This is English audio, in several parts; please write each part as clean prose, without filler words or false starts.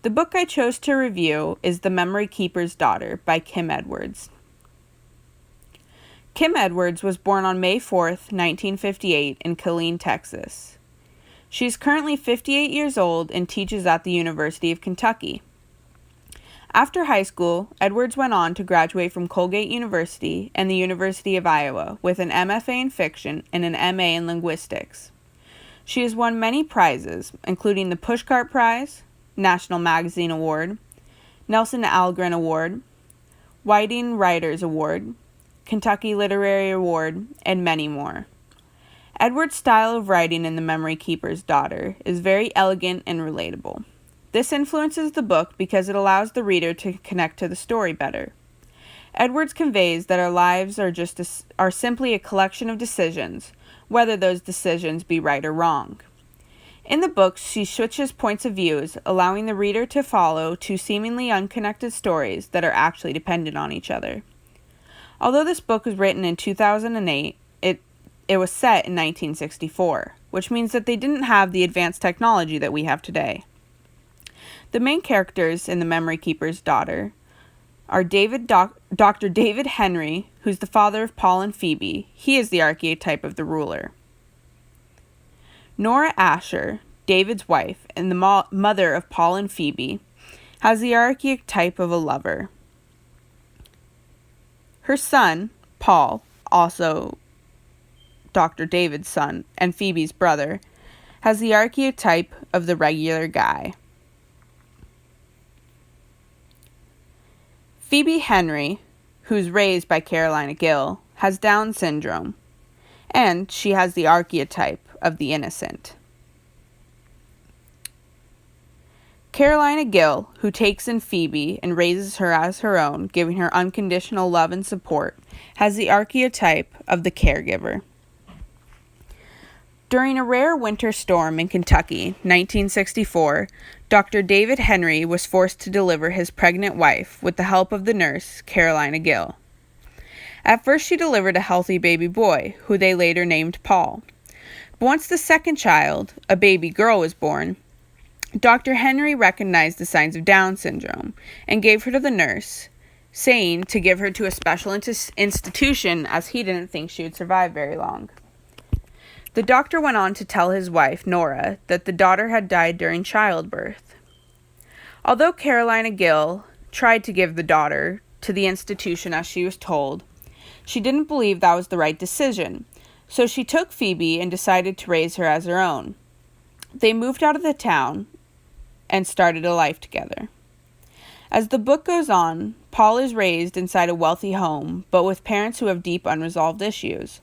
The book I chose to review is The Memory Keeper's Daughter by Kim Edwards. Kim Edwards was born on May 4th, 1958 in Killeen, Texas. She is currently 58 years old and teaches at the University of Kentucky. After high school, Edwards went on to graduate from Colgate University and the University of Iowa with an MFA in fiction and an MA in linguistics. She has won many prizes, including the Pushcart Prize, National Magazine Award, Nelson Algren Award, Whiting Writers Award, Kentucky Literary Award, and many more. Edwards' style of writing in The Memory Keeper's Daughter is very elegant and relatable. This influences the book because it allows the reader to connect to the story better. Edwards conveys that our lives are simply a collection of decisions, whether those decisions be right or wrong. In the book, she switches points of views, allowing the reader to follow two seemingly unconnected stories that are actually dependent on each other. Although this book was written in 2008, it was set in 1964, which means that they didn't have the advanced technology that we have today. The main characters in The Memory Keeper's Daughter are Dr. David Henry, who's the father of Paul and Phoebe. He is the archetype of the ruler. Nora Asher, David's wife and the mother of Paul and Phoebe, has the archetype of a lover. Her son, Paul, also Dr. David's son and Phoebe's brother, has the archetype of the regular guy. Phoebe Henry, who's raised by Carolina Gill, has Down syndrome, and she has the archetype of the innocent. Carolina Gill, who takes in Phoebe and raises her as her own, giving her unconditional love and support, has the archetype of the caregiver. During a rare winter storm in Kentucky, 1964, Dr. David Henry was forced to deliver his pregnant wife with the help of the nurse, Carolina Gill. At first, she delivered a healthy baby boy, who they later named Paul. But once the second child, a baby girl, was born, Dr. Henry recognized the signs of Down syndrome and gave her to the nurse, saying to give her to a special institution as he didn't think she would survive very long. The doctor went on to tell his wife, Nora, that the daughter had died during childbirth. Although Carolina Gill tried to give the daughter to the institution as she was told, she didn't believe that was the right decision, so she took Phoebe and decided to raise her as her own. They moved out of the town and started a life together. As the book goes on, Paul is raised inside a wealthy home, but with parents who have deep unresolved issues.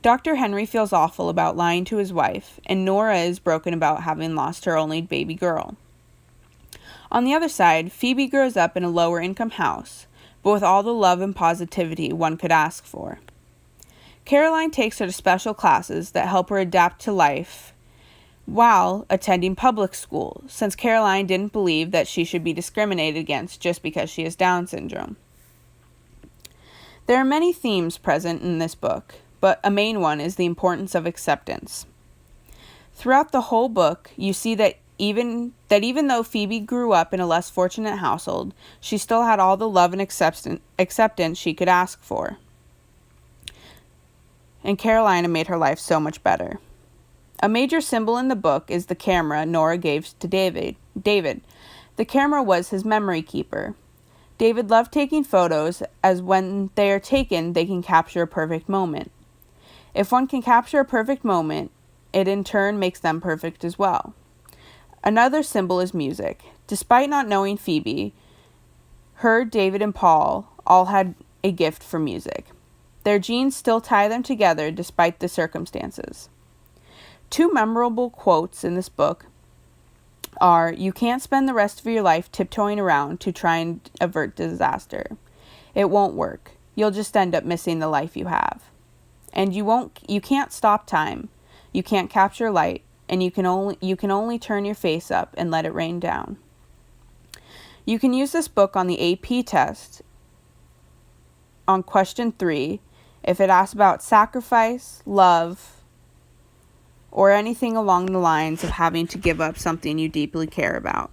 Dr. Henry feels awful about lying to his wife, and Nora is broken about having lost her only baby girl. On the other side, Phoebe grows up in a lower-income house, but with all the love and positivity one could ask for. Caroline takes her to special classes that help her adapt to life while attending public school, since Caroline didn't believe that she should be discriminated against just because she has Down syndrome. There are many themes present in this book, but a main one is the importance of acceptance. Throughout the whole book, you see that even though Phoebe grew up in a less fortunate household, she still had all the love and acceptance she could ask for. And Carolina made her life so much better. A major symbol in the book is the camera Nora gave to David. The camera was his memory keeper. David loved taking photos, as when they are taken, they can capture a perfect moment. If one can capture a perfect moment, it in turn makes them perfect as well. Another symbol is music. Despite not knowing Phoebe, David, and Paul all had a gift for music. Their genes still tie them together despite the circumstances. Two memorable quotes in this book are, "You can't spend the rest of your life tiptoeing around to try and avert disaster. It won't work. You'll just end up missing the life you have. And you can't stop time. You can't capture light, and you can only turn your face up and let it rain down." You can use this book on the AP test on question 3 if it asks about sacrifice, love, or anything along the lines of having to give up something you deeply care about.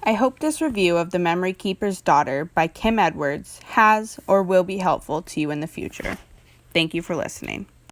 I hope this review of The Memory Keeper's Daughter by Kim Edwards has or will be helpful to you in the future. Thank you for listening.